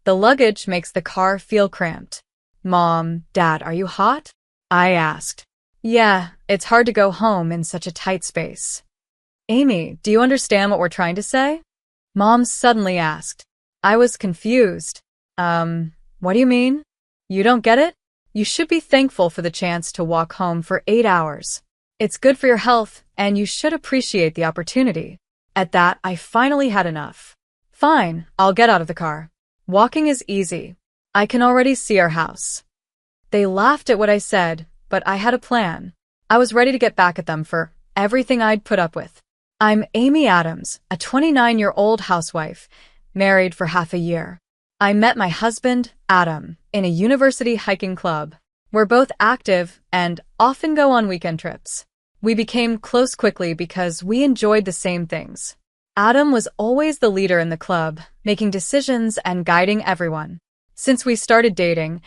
The luggage makes the car feel cramped. Mom, Dad, are you hot? I asked. Yeah, it's hard to go home in such a tight space. Amy, do you understand what we're trying to say? Mom suddenly asked. I was confused. What do you mean? You don't get it? You should be thankful for the chance to walk home for 8 hours. It's good for your health, and you should appreciate the opportunity. At that, I finally had enough. Fine, I'll get out of the car. Walking is easy. I can already see our house. They laughed at what I said, but I had a plan. I was ready to get back at them for everything I'd put up with. I'm Amy Adams, a 29-year-old housewife, married for half a year. I met my husband, Adam, in a university hiking club. We're both active and often go on weekend trips. We became close quickly because we enjoyed the same things. Adam was always the leader in the club, making decisions and guiding everyone. Since we started dating,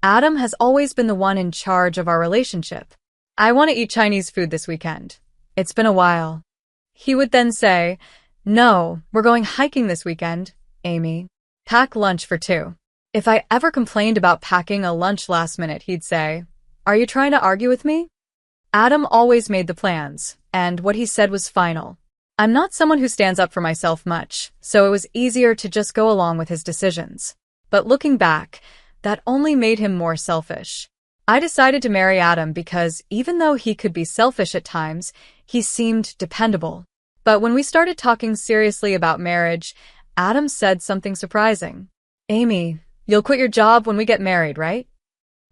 Adam has always been the one in charge of our relationship. I want to eat Chinese food this weekend. It's been a while. He would then say, No, we're going hiking this weekend, Amy. Pack lunch for 2. If I ever complained about packing a lunch last minute, he'd say, Are you trying to argue with me? Adam always made the plans, and what he said was final. I'm not someone who stands up for myself much, so it was easier to just go along with his decisions. But looking back, that only made him more selfish. I decided to marry Adam because even though he could be selfish at times, he seemed dependable. But when we started talking seriously about marriage, Adam said something surprising. Amy, you'll quit your job when we get married, right?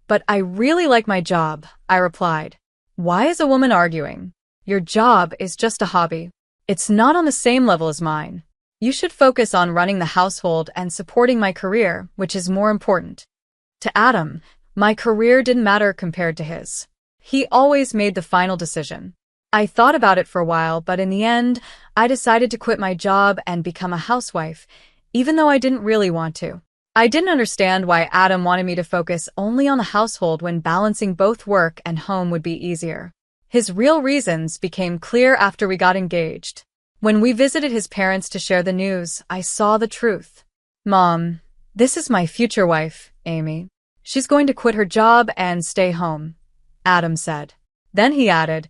But I really like my job, I replied. Why is a woman arguing? Your job is just a hobby. It's not on the same level as mine. You should focus on running the household and supporting my career, which is more important. To Adam, my career didn't matter compared to his. He always made the final decision. I thought about it for a while, but in the end, I decided to quit my job and become a housewife, even though I didn't really want to. I didn't understand why Adam wanted me to focus only on the household when balancing both work and home would be easier. His real reasons became clear after we got engaged. When we visited his parents to share the news, I saw the truth. Mom, this is my future wife, Amy. She's going to quit her job and stay home, Adam said. Then he added,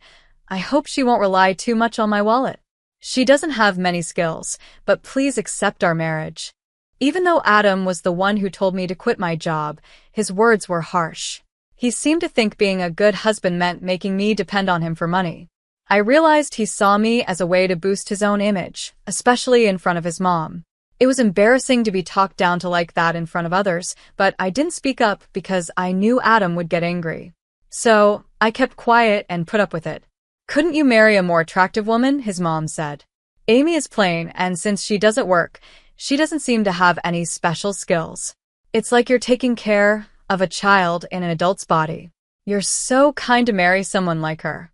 I hope she won't rely too much on my wallet. She doesn't have many skills, but please accept our marriage. Even though Adam was the one who told me to quit my job, his words were harsh. He seemed to think being a good husband meant making me depend on him for money. I realized he saw me as a way to boost his own image, especially in front of his mom. It was embarrassing to be talked down to like that in front of others, but I didn't speak up because I knew Adam would get angry. So, I kept quiet and put up with it. Couldn't you marry a more attractive woman? His mom said. Amy is plain, and since she doesn't work, she doesn't seem to have any special skills. It's like you're taking care of a child in an adult's body. You're so kind to marry someone like her.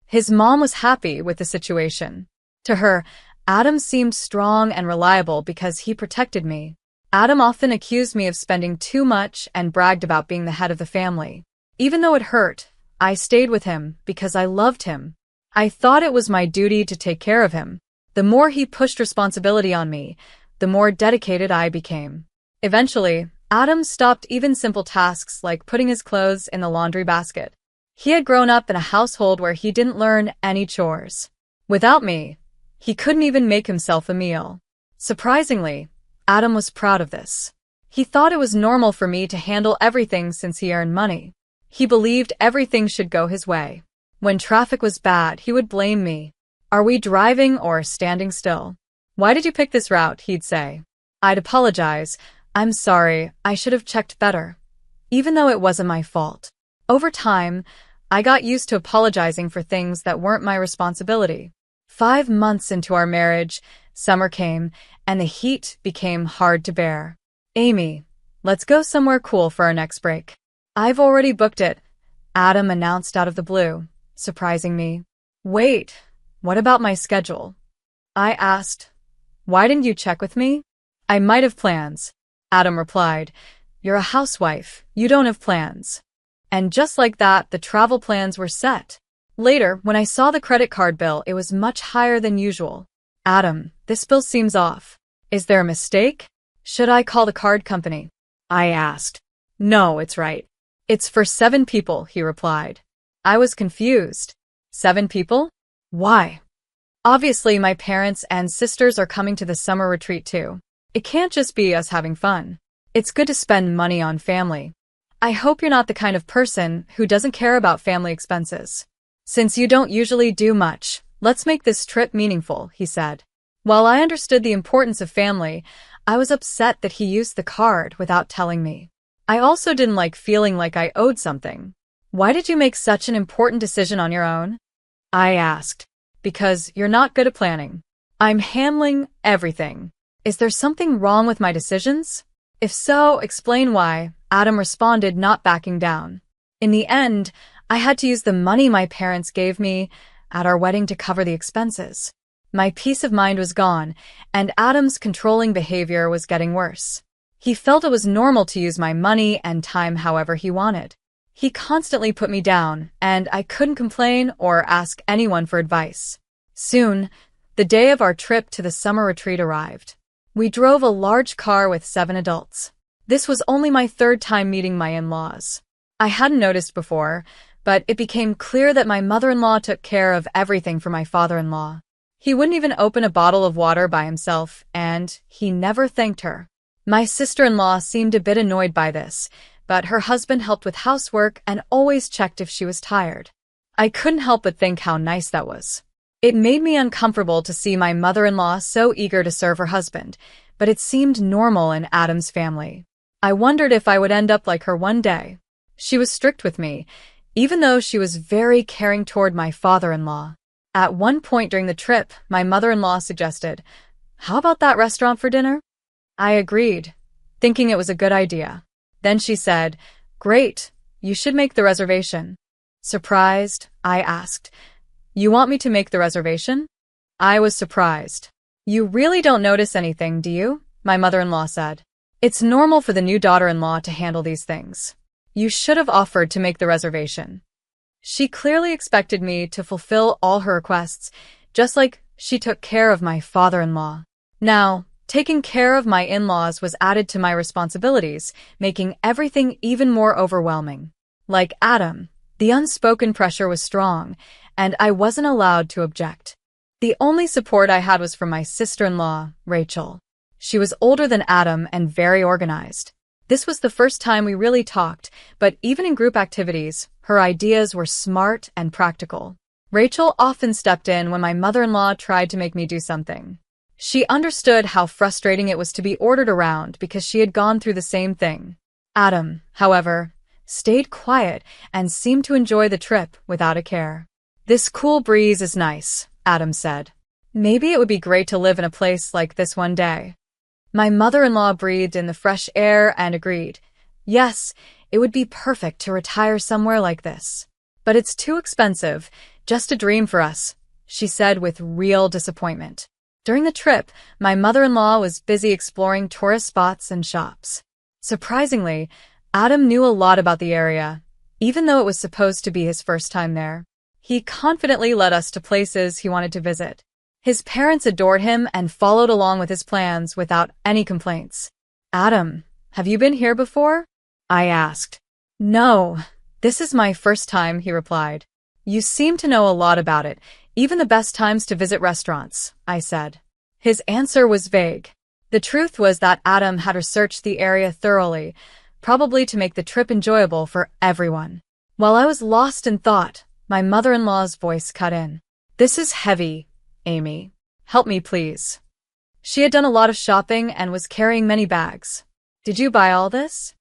His mom was happy with the situation. To her, Adam seemed strong and reliable because he protected me. Adam often accused me of spending too much and bragged about being the head of the family. Even though it hurt, I stayed with him because I loved him. I thought it was my duty to take care of him. The more he pushed responsibility on me, the more dedicated I became. Eventually, Adam stopped even simple tasks like putting his clothes in the laundry basket. He had grown up in a household where he didn't learn any chores. Without me, he couldn't even make himself a meal. Surprisingly, Adam was proud of this. He thought it was normal for me to handle everything since he earned money. He believed everything should go his way. When traffic was bad, he would blame me. Are we driving or standing still? Why did you pick this route? He'd say. I'd apologize. I'm sorry, I should have checked better. Even though it wasn't my fault. Over time, I got used to apologizing for things that weren't my responsibility. 5 months into our marriage, summer came, and the heat became hard to bear. Amy, let's go somewhere cool for our next break. I've already booked it, Adam announced out of the blue, surprising me. Wait, what about my schedule? I asked. Why didn't you check with me? I might have plans, Adam replied. You're a housewife, you don't have plans. And just like that, the travel plans were set. Later, when I saw the credit card bill, it was much higher than usual. Adam, this bill seems off. Is there a mistake? Should I call the card company? I asked. No, it's right. It's for 7 people, he replied. I was confused. 7 people? Why? Obviously, my parents and sisters are coming to the summer retreat too. It can't just be us having fun. It's good to spend money on family. I hope you're not the kind of person who doesn't care about family expenses. Since you don't usually do much, let's make this trip meaningful, he said. While I understood the importance of family, I was upset that he used the card without telling me. I also didn't like feeling like I owed something. Why did you make such an important decision on your own? I asked. Because you're not good at planning. I'm handling everything. Is there something wrong with my decisions? If so, explain why, Adam responded, not backing down. In the end, I had to use the money my parents gave me at our wedding to cover the expenses. My peace of mind was gone, and Adam's controlling behavior was getting worse. He felt it was normal to use my money and time however he wanted. He constantly put me down, and I couldn't complain or ask anyone for advice. Soon, the day of our trip to the summer retreat arrived. We drove a large car with 7 adults. This was only my 3rd time meeting my in-laws. I hadn't noticed before, but it became clear that my mother-in-law took care of everything for my father-in-law. He wouldn't even open a bottle of water by himself, and he never thanked her. My sister-in-law seemed a bit annoyed by this, but her husband helped with housework and always checked if she was tired. I couldn't help but think how nice that was. It made me uncomfortable to see my mother-in-law so eager to serve her husband, but it seemed normal in Adam's family. I wondered if I would end up like her one day. She was strict with me, even though she was very caring toward my father-in-law. At one point during the trip, my mother-in-law suggested, "How about that restaurant for dinner?" I agreed, thinking it was a good idea. Then she said, "Great, you should make the reservation." Surprised, I asked, "You want me to make the reservation?" I was surprised. "You really don't notice anything, do you?" my mother-in-law said. "It's normal for the new daughter-in-law to handle these things. You should have offered to make the reservation." She clearly expected me to fulfill all her requests, just like she took care of my father-in-law. Now, taking care of my in-laws was added to my responsibilities, making everything even more overwhelming. Like Adam, the unspoken pressure was strong, and I wasn't allowed to object. The only support I had was from my sister-in-law, Rachel. She was older than Adam and very organized. This was the first time we really talked, but even in group activities, her ideas were smart and practical. Rachel often stepped in when my mother-in-law tried to make me do something. She understood how frustrating it was to be ordered around because she had gone through the same thing. Adam, however, stayed quiet and seemed to enjoy the trip without a care. "This cool breeze is nice," Adam said. "Maybe it would be great to live in a place like this one day." My mother-in-law breathed in the fresh air and agreed. "Yes, it would be perfect to retire somewhere like this. But it's too expensive, just a dream for us," she said with real disappointment. During the trip, my mother-in-law was busy exploring tourist spots and shops. Surprisingly, Adam knew a lot about the area, even though it was supposed to be his first time there. He confidently led us to places he wanted to visit. His parents adored him and followed along with his plans without any complaints. "Adam, have you been here before?" I asked. "No, this is my first time," he replied. "You seem to know a lot about it, even the best times to visit restaurants," I said. His answer was vague. The truth was that Adam had researched the area thoroughly, probably to make the trip enjoyable for everyone. While I was lost in thought, my mother-in-law's voice cut in. "This is heavy, Amy. Help me, please." She had done a lot of shopping and was carrying many bags. "Did you buy all this?"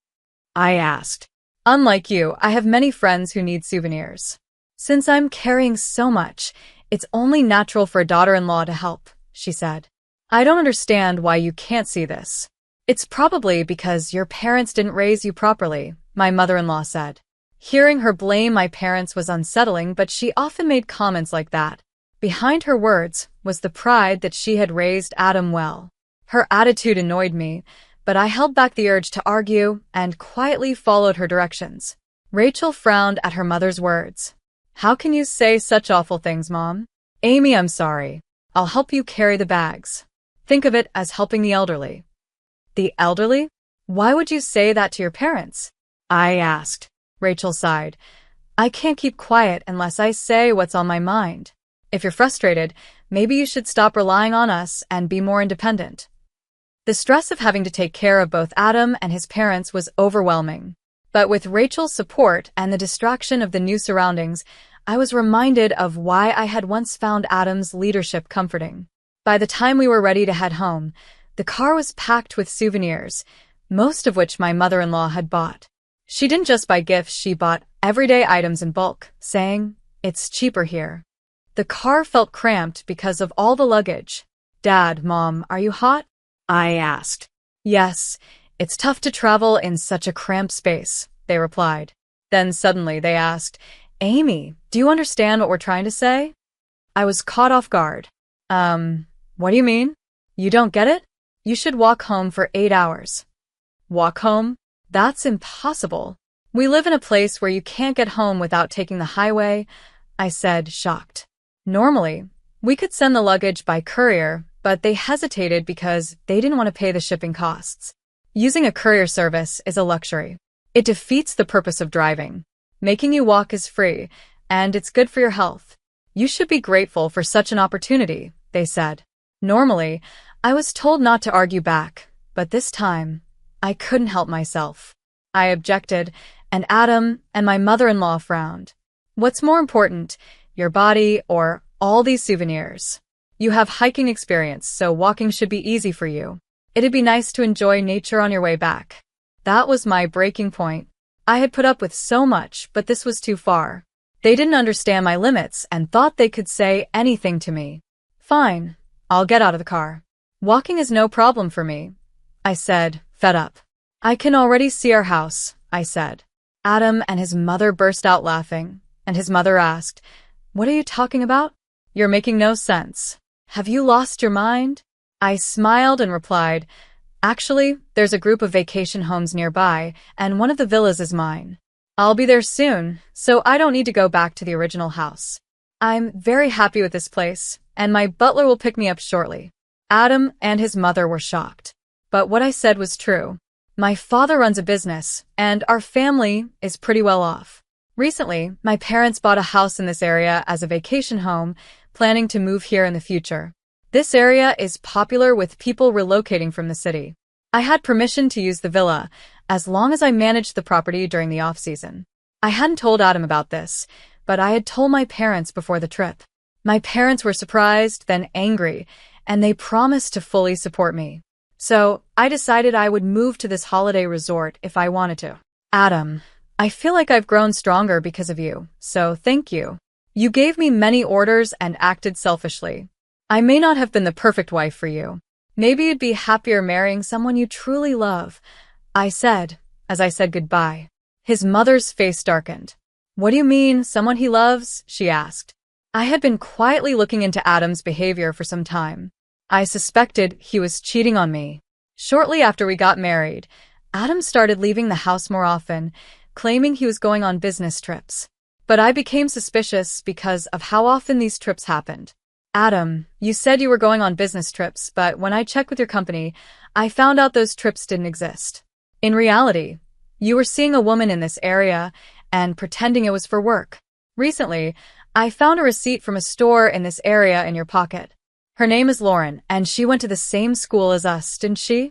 I asked. "Unlike you, I have many friends who need souvenirs. Since I'm carrying so much, it's only natural for a daughter-in-law to help," she said. "I don't understand why you can't see this. It's probably because your parents didn't raise you properly," my mother-in-law said. Hearing her blame my parents was unsettling, but she often made comments like that. Behind her words was the pride that she had raised Adam well. Her attitude annoyed me, but I held back the urge to argue and quietly followed her directions. Rachel frowned at her mother's words. "How can you say such awful things, Mom?" "Amy, I'm sorry. I'll help you carry the bags. Think of it as helping the elderly." The elderly? Why would you say that to your parents? I asked. Rachel sighed. I can't keep quiet unless I say what's on my mind. If you're frustrated, maybe you should stop relying on us and be more independent. The stress of having to take care of both Adam and his parents was overwhelming. But with Rachel's support and the distraction of the new surroundings, I was reminded of why I had once found Adam's leadership comforting. By the time we were ready to head home, the car was packed with souvenirs, most of which my mother-in-law had bought. She didn't just buy gifts, she bought everyday items in bulk, saying, "It's cheaper here." The car felt cramped because of all the luggage. "Dad, Mom, are you hot?" I asked. "Yes, it's tough to travel in such a cramped space," they replied. Then suddenly they asked, "Amy, do you understand what we're trying to say?" I was caught off guard. What do you mean? You don't get it? You should walk home for 8 hours. Walk home? That's impossible. We live in a place where you can't get home without taking the highway, I said, shocked. Normally, we could send the luggage by courier, but they hesitated because they didn't want to pay the shipping costs. Using a courier service is a luxury. It defeats the purpose of driving. Making you walk is free, and it's good for your health. You should be grateful for such an opportunity, they said. Normally, I was told not to argue back, but this time, I couldn't help myself. I objected, and Adam and my mother-in-law frowned. What's more important, your body or all these souvenirs? You have hiking experience, so walking should be easy for you. It'd be nice to enjoy nature on your way back. That was my breaking point. I had put up with so much, but this was too far. They didn't understand my limits and thought they could say anything to me. Fine, I'll get out of the car. Walking is no problem for me, I said, fed up. I can already see our house, I said. Adam and his mother burst out laughing, and his mother asked, "What are you talking about? You're making no sense. Have you lost your mind?" I smiled and replied, "Actually, there's a group of vacation homes nearby, and one of the villas is mine. I'll be there soon, so I don't need to go back to the original house. I'm very happy with this place, and my butler will pick me up shortly." Adam and his mother were shocked. But what I said was true. My father runs a business, and our family is pretty well off. Recently, my parents bought a house in this area as a vacation home, planning to move here in the future. This area is popular with people relocating from the city. I had permission to use the villa, as long as I managed the property during the off-season. I hadn't told Adam about this, but I had told my parents before the trip. My parents were surprised, then angry, and they promised to fully support me. So, I decided I would move to this holiday resort if I wanted to. Adam, I feel like I've grown stronger because of you, so thank you. You gave me many orders and acted selfishly. I may not have been the perfect wife for you. Maybe you'd be happier marrying someone you truly love, I said, as I said goodbye. His mother's face darkened. What do you mean, someone he loves? She asked. I had been quietly looking into Adam's behavior for some time. I suspected he was cheating on me. Shortly after we got married, Adam started leaving the house more often, claiming he was going on business trips. But I became suspicious because of how often these trips happened. Adam, you said you were going on business trips, but when I checked with your company, I found out those trips didn't exist. In reality, you were seeing a woman in this area and pretending it was for work. Recently, I found a receipt from a store in this area in your pocket. Her name is Lauren, and she went to the same school as us, didn't she?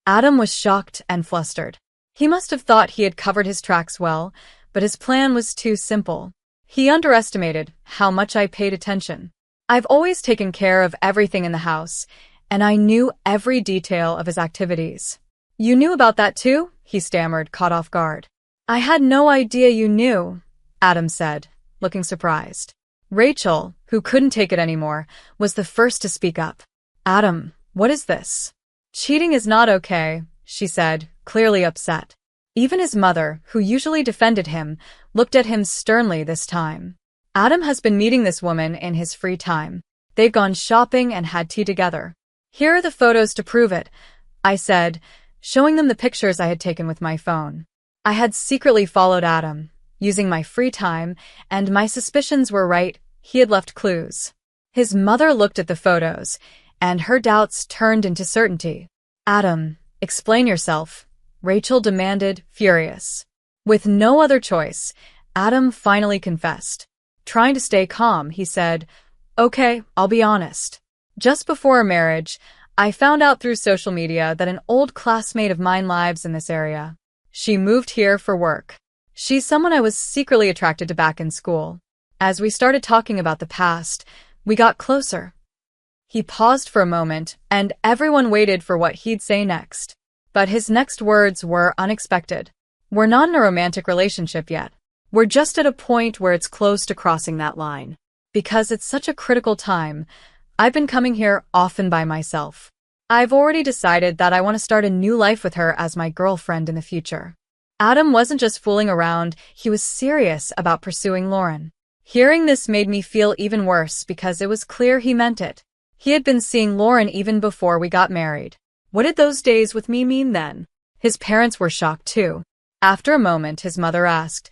Adam was shocked and flustered. He must have thought he had covered his tracks well, but his plan was too simple. He underestimated how much I paid attention. I've always taken care of everything in the house, and I knew every detail of his activities. You knew about that too? He stammered, caught off guard. I had no idea you knew, Adam said, looking surprised. Rachel, who couldn't take it anymore, was the first to speak up. Adam, what is this? Cheating is not okay, she said, clearly upset. Even his mother, who usually defended him, looked at him sternly this time. Adam has been meeting this woman in his free time. They've gone shopping and had tea together. Here are the photos to prove it, I said, showing them the pictures I had taken with my phone. I had secretly followed Adam, using my free time, and my suspicions were right. He had left clues. His mother looked at the photos, and her doubts turned into certainty. Adam, Explain yourself, Rachel demanded, furious. With no other choice, Adam finally confessed. Trying to stay calm, he said, "Okay, I'll be honest. Just before our marriage, I found out through social media that an old classmate of mine lives in this area. She moved here for work. She's someone I was secretly attracted to back in school. As we started talking about the past, we got closer." He paused for a moment, and everyone waited for what he'd say next. But his next words were unexpected. "We're not in a romantic relationship yet. We're just at a point where it's close to crossing that line. Because it's such a critical time, I've been coming here often by myself. I've already decided that I want to start a new life with her as my girlfriend in the future." Adam wasn't just fooling around, he was serious about pursuing Lauren. Hearing this made me feel even worse because it was clear he meant it. He had been seeing Lauren even before we got married. What did those days with me mean then? His parents were shocked too. After a moment, his mother asked,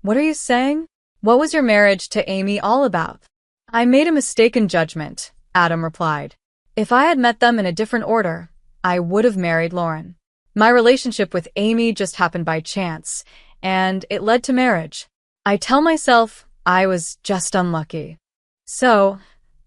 "What are you saying? What was your marriage to Amy all about?" "I made a mistaken judgment," Adam replied. "If I had met them in a different order, I would have married Lauren. My relationship with Amy just happened by chance, and it led to marriage. I tell myself I was just unlucky." So,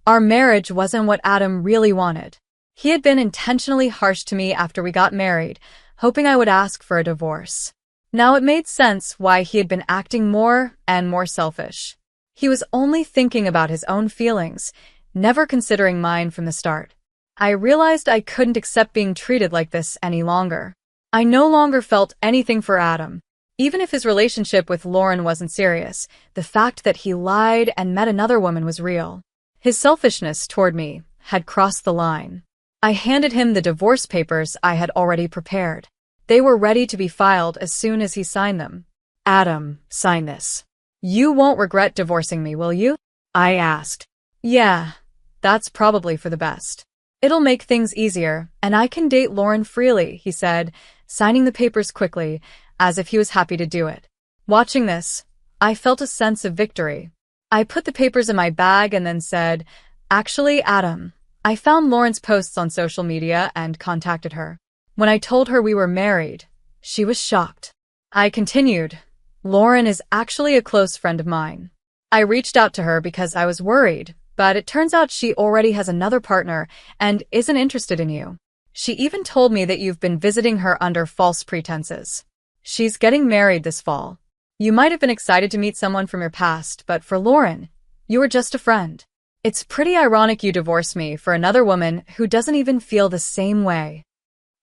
our marriage wasn't what Adam really wanted. He had been intentionally harsh to me after we got married, hoping I would ask for a divorce. Now it made sense why he had been acting more and more selfish. He was only thinking about his own feelings, never considering mine from the start. I realized I couldn't accept being treated like this any longer. I no longer felt anything for Adam. Even if his relationship with Lauren wasn't serious, the fact that he lied and met another woman was real. His selfishness toward me had crossed the line. I handed him the divorce papers I had already prepared. They were ready to be filed as soon as he signed them. "Adam, sign this. You won't regret divorcing me, will you?" I asked. "Yeah, that's probably for the best. It'll make things easier, and I can date Lauren freely," he said, signing the papers quickly, as if he was happy to do it. Watching this, I felt a sense of victory. I put the papers in my bag and then said, "Actually, Adam, I found Lauren's posts on social media and contacted her. When I told her we were married, she was shocked." I continued, "Lauren is actually a close friend of mine. I reached out to her because I was worried, but it turns out she already has another partner and isn't interested in you. She even told me that you've been visiting her under false pretenses. She's getting married this fall. You might have been excited to meet someone from your past, but for Lauren, you were just a friend. It's pretty ironic you divorced me for another woman who doesn't even feel the same way."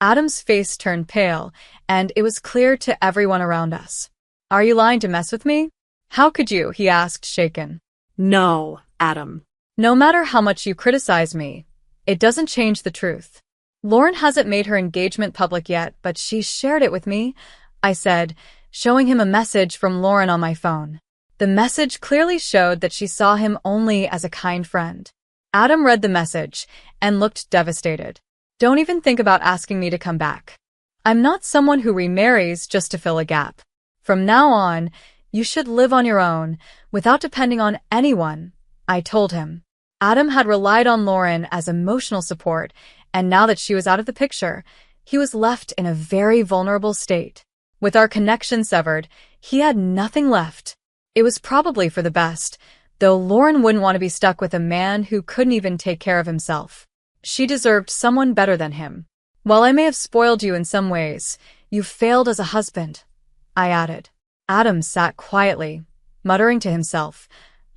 Adam's face turned pale, and it was clear to everyone around us. "Are you lying to mess with me? How could you?" he asked, shaken. "No, Adam." "No matter how much you criticize me, it doesn't change the truth. Lauren hasn't made her engagement public yet, but she shared it with me," I said, showing him a message from Lauren on my phone. The message clearly showed that she saw him only as a kind friend. Adam read the message and looked devastated. "Don't even think about asking me to come back. I'm not someone who remarries just to fill a gap. From now on, you should live on your own, without depending on anyone," I told him. Adam had relied on Lauren as emotional support, and now that she was out of the picture, he was left in a very vulnerable state. With our connection severed, he had nothing left. It was probably for the best, though Lauren wouldn't want to be stuck with a man who couldn't even take care of himself. She deserved someone better than him. "While I may have spoiled you in some ways, you failed as a husband," I added. Adam sat quietly, muttering to himself,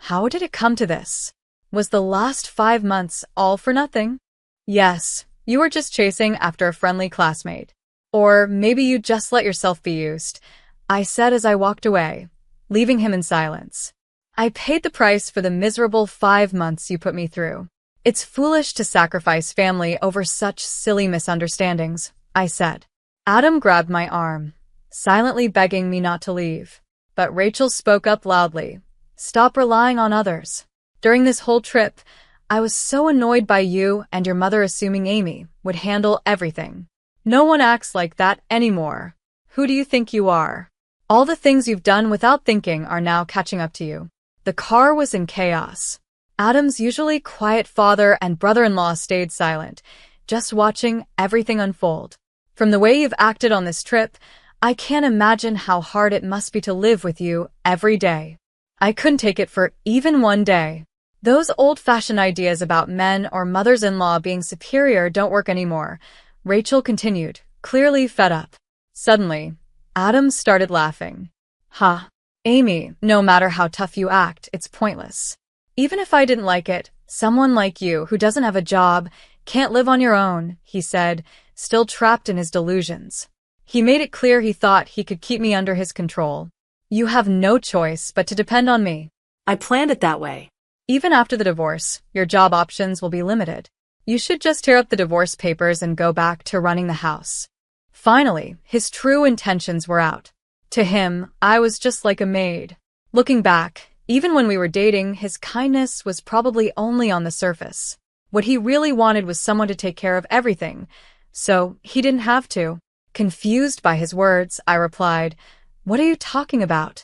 "How did it come to this? Was the last 5 months all for nothing? Yes, you were just chasing after a friendly classmate. Or maybe you just let yourself be used," I said as I walked away, leaving him in silence. "I paid the price for the miserable 5 months you put me through. It's foolish to sacrifice family over such silly misunderstandings," I said. Adam grabbed my arm, silently begging me not to leave. But Rachel spoke up loudly, "Stop relying on others. During this whole trip, I was so annoyed by you and your mother assuming Amy would handle everything. No one acts like that anymore. Who do you think you are? All the things you've done without thinking are now catching up to you." The car was in chaos. Adam's usually quiet father and brother-in-law stayed silent, just watching everything unfold. From the way you've acted on this trip, I can't imagine how hard it must be to live with you every day. I couldn't take it for even one day. Those old-fashioned ideas about men or mothers-in-law being superior don't work anymore, Rachel continued, clearly fed up. Suddenly, Adam started laughing. Ha! Amy, no matter how tough you act, it's pointless. Even if I didn't like it, someone like you, who doesn't have a job, can't live on your own, he said, still trapped in his delusions. He made it clear he thought he could keep me under his control. You have no choice but to depend on me. I planned it that way. Even after the divorce, your job options will be limited. You should just tear up the divorce papers and go back to running the house. Finally, his true intentions were out. To him, I was just like a maid. Looking back, even when we were dating, his kindness was probably only on the surface. What he really wanted was someone to take care of everything, so he didn't have to. Confused by his words, I replied, "What are you talking about?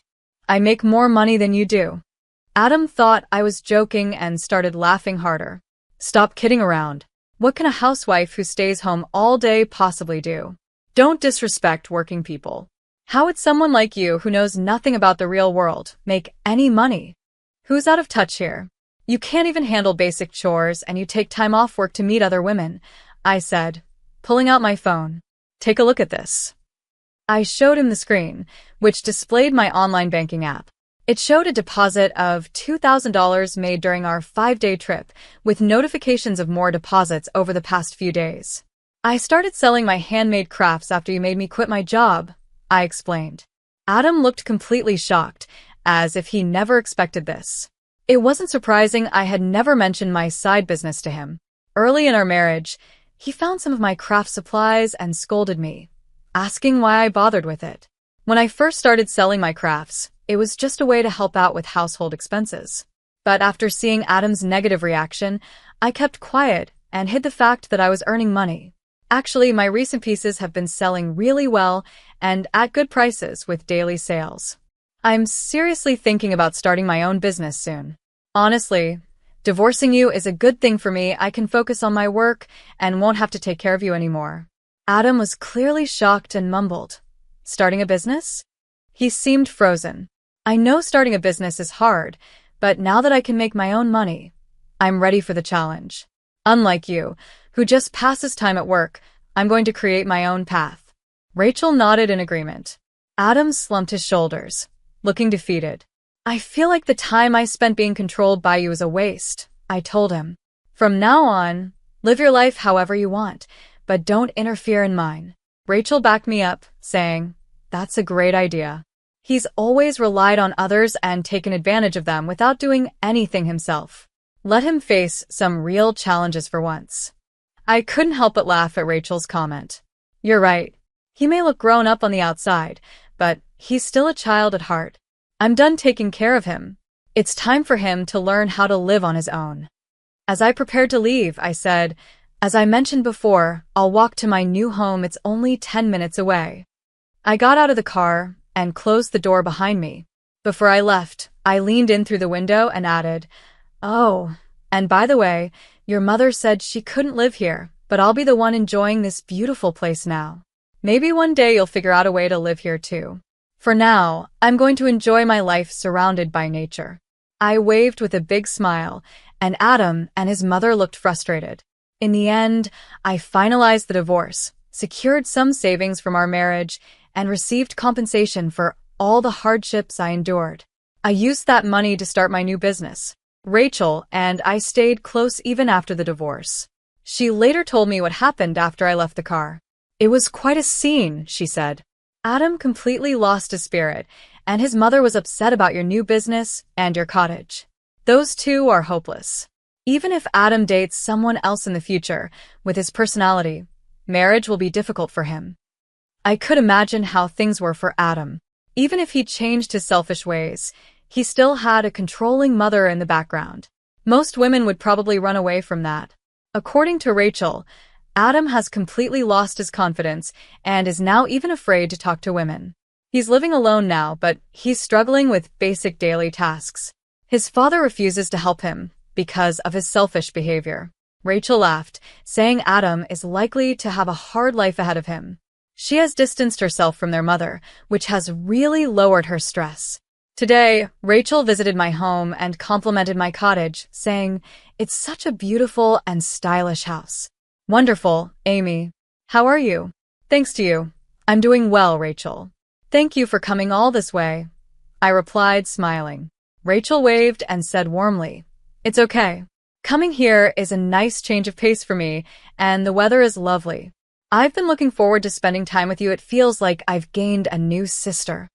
I make more money than you do." Adam thought I was joking and started laughing harder. Stop kidding around. What can a housewife who stays home all day possibly do? Don't disrespect working people. How would someone like you, who knows nothing about the real world, make any money? Who's out of touch here? You can't even handle basic chores and you take time off work to meet other women, I said, pulling out my phone. Take a look at this. I showed him the screen, which displayed my online banking app. It showed a deposit of $2,000 made during our 5-day trip, with notifications of more deposits over the past few days. I started selling my handmade crafts after you made me quit my job, I explained. Adam looked completely shocked, as if he never expected this. It wasn't surprising I had never mentioned my side business to him. Early in our marriage, he found some of my craft supplies and scolded me, asking why I bothered with it. When I first started selling my crafts, it was just a way to help out with household expenses. But after seeing Adam's negative reaction, I kept quiet and hid the fact that I was earning money. Actually, my recent pieces have been selling really well and at good prices with daily sales. I'm seriously thinking about starting my own business soon. Honestly, divorcing you is a good thing for me. I can focus on my work and won't have to take care of you anymore. Adam was clearly shocked and mumbled, "Starting a business?" He seemed frozen. I know starting a business is hard, but now that I can make my own money, I'm ready for the challenge. Unlike you, who just passes time at work, I'm going to create my own path. Rachel nodded in agreement. Adam slumped his shoulders, looking defeated. I feel like the time I spent being controlled by you is a waste, I told him. From now on, live your life however you want, but don't interfere in mine. Rachel backed me up, saying, "That's a great idea." He's always relied on others and taken advantage of them without doing anything himself. Let him face some real challenges for once. I couldn't help but laugh at Rachel's comment. You're right. He may look grown up on the outside, but he's still a child at heart. I'm done taking care of him. It's time for him to learn how to live on his own. As I prepared to leave, I said, "As I mentioned before, I'll walk to my new home. It's only 10 minutes away." I got out of the car and closed the door behind me. Before I left, I leaned in through the window and added, "Oh, and by the way, your mother said she couldn't live here, but I'll be the one enjoying this beautiful place now. Maybe one day you'll figure out a way to live here too. For now, I'm going to enjoy my life surrounded by nature." I waved with a big smile, and Adam and his mother looked frustrated. In the end, I finalized the divorce, secured some savings from our marriage, and received compensation for all the hardships I endured. I used that money to start my new business. Rachel and I stayed close even after the divorce. She later told me what happened after I left the car. "It was quite a scene," she said. "Adam completely lost his spirit, and his mother was upset about your new business and your cottage. Those two are hopeless. Even if Adam dates someone else in the future, with his personality, marriage will be difficult for him." I could imagine how things were for Adam. Even if he changed his selfish ways, he still had a controlling mother in the background. Most women would probably run away from that. According to Rachel, Adam has completely lost his confidence and is now even afraid to talk to women. He's living alone now, but he's struggling with basic daily tasks. His father refuses to help him because of his selfish behavior. Rachel laughed, saying Adam is likely to have a hard life ahead of him. She has distanced herself from their mother, which has really lowered her stress. Today, Rachel visited my home and complimented my cottage, saying, "It's such a beautiful and stylish house." "Wonderful, Amy. How are you?" "Thanks to you. I'm doing well, Rachel." "Thank you for coming all this way," I replied, smiling. Rachel waved and said warmly, "It's okay. Coming here is a nice change of pace for me, and the weather is lovely. I've been looking forward to spending time with you. It feels like I've gained a new sister."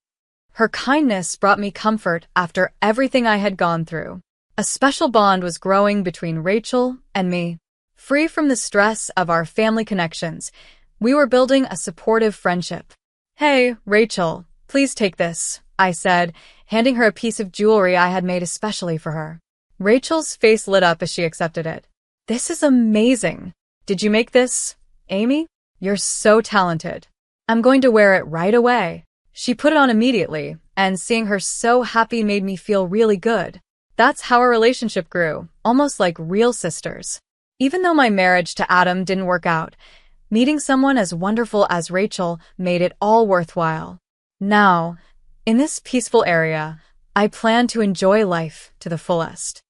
Her kindness brought me comfort after everything I had gone through. A special bond was growing between Rachel and me. Free from the stress of our family connections, we were building a supportive friendship. "Hey, Rachel, please take this," I said, handing her a piece of jewelry I had made especially for her. Rachel's face lit up as she accepted it. "This is amazing. Did you make this, Amy? You're so talented. I'm going to wear it right away." She put it on immediately, and seeing her so happy made me feel really good. That's how our relationship grew, almost like real sisters. Even though my marriage to Adam didn't work out, meeting someone as wonderful as Rachel made it all worthwhile. Now, in this peaceful area, I plan to enjoy life to the fullest.